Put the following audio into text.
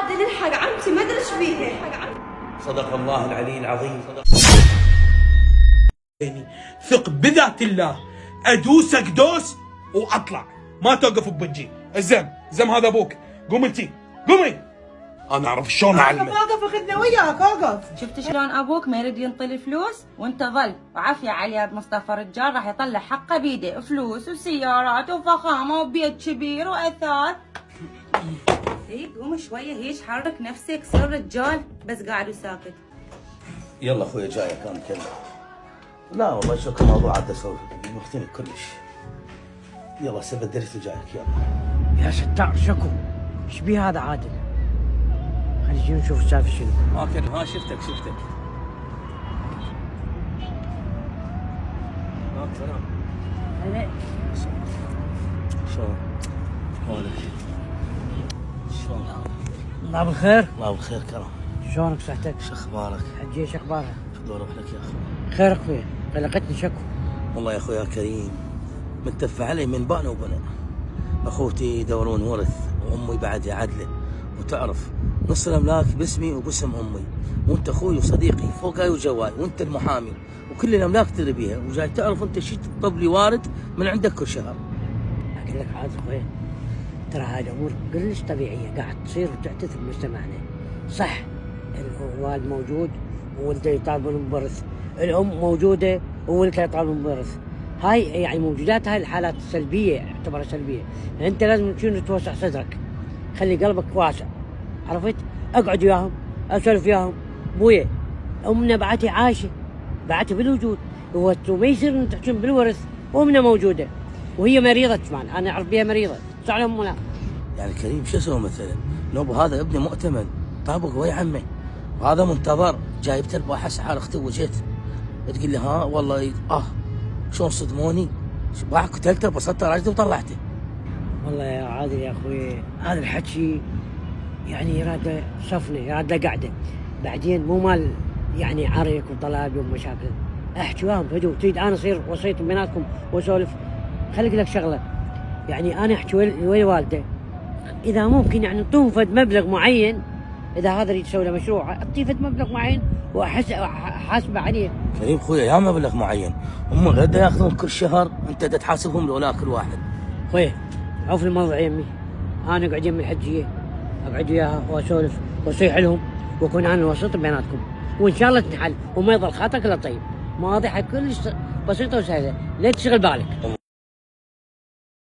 عادل الحق عمتي ما ادري ايش بيها. صدق الله العلي العظيم. ثق بذات الله، ادوسك دوس واطلع، ما توقف بوجهي. الزم هذا ابوك، قوم انتي قومي، انا اعرف شلون اعلمه. اوقف اخذنا وياك اوقف. شفت شلون ابوك ما يريد ينطي الفلوس وانت ظل وعافيه على يد مصطفى رجال راح يطلع حقه بيده، فلوس وسيارات وفخامه وبيت كبير واثاث. اي قوم شويه هيش، حرك نفسك، صير رجال بس قاعد وساكت. يلا اخوي جايك انا كله. لا والله شوف الموضوع عاد اسولف مختلف كلش. يلا سيب الدرس وجايك يلا. يا ستار شكو ايش بيه هذا عادل؟ خلينا نجي نشوف السالفه شنو. ما كان ها شفتك. سلام. هلا شلون؟ حولك. شلون؟ الله بالخير. الله بخير كرم. شلونك صحتك؟ شو اخبارك؟ حجي ايش اخبارها؟ شو اروح لك يا اخوي؟ خير اخوي، قلقتني شكو. والله يا اخوي يا كريم متف علي من بان وبنى. اخوتي يدورون ورث وامي بعد يا عدله، وتعرف نص الاملاك باسمي وباسم امي، وانت اخوي وصديقي فوقاي وجواي، وانت المحامي وكل الاملاك تدري بيها، وجاي تعرف انت شي تطلب لي وارد من عندك كل شهر. اقول لك عادل اخوي، ترى هاي الامور كلش طبيعيه قاعد تصير وتحدث بمجتمعنا. صح الوالد موجود وولده يطالبون بورث، الام موجوده وولدها يطالبون بورث، هاي يعني موجودات هاي الحالات سلبيه، اعتبرها سلبيه. انت لازم شنو توسع صدرك، خلي قلبك واسع، عرفت؟ اقعد وياهم، اسولف وياهم. ابويا امنا بعتي عايشه، بعتي بالوجود، وما يصير ان تحكم بالورث وامنا موجوده وهي مريضه كمان، انا اعرف بها مريضه، صح لهم ولا؟ يعني كريم شو اسوي مثلا؟ لو هذا ابني مؤتمن طابق ويا عمه، وهذا منتظر، جايبته الباحث على اختي وجيت تقول لي ها والله شلون صدموني؟ باع قتلته بسطته راجله وطلعته. والله يا عادل يا اخوي هذا الحكي يعني يراد صفنه، يراد قعده، بعدين مو مال يعني عريك وطلابي ومشاكل. احكي وياهم بهدوء، تريد انا اصير وسيط بيناتكم واسولف؟ خليك لك شغله، يعني انا احكي ويا والده، اذا ممكن يعني نعطوه فد مبلغ معين، اذا هذا يريد يسوي له مشروع اعطيه فد مبلغ معين واحاسبه عليه. كريم خويا يا مبلغ معين، هم غدا ياخذون كل شهر، انت تحاسبهم لولا كل واحد. خويا عوف الموضوع يمي، انا اقعد يمي الحجيه، اقعد وياها واسولف واصيح لهم واكون انا الوسيط بيناتكم، وان شاء الله تنحل وما يضل خاطرك الا طيب. مواضيع كلش بسيطه وسهله، لا تشغل بالك.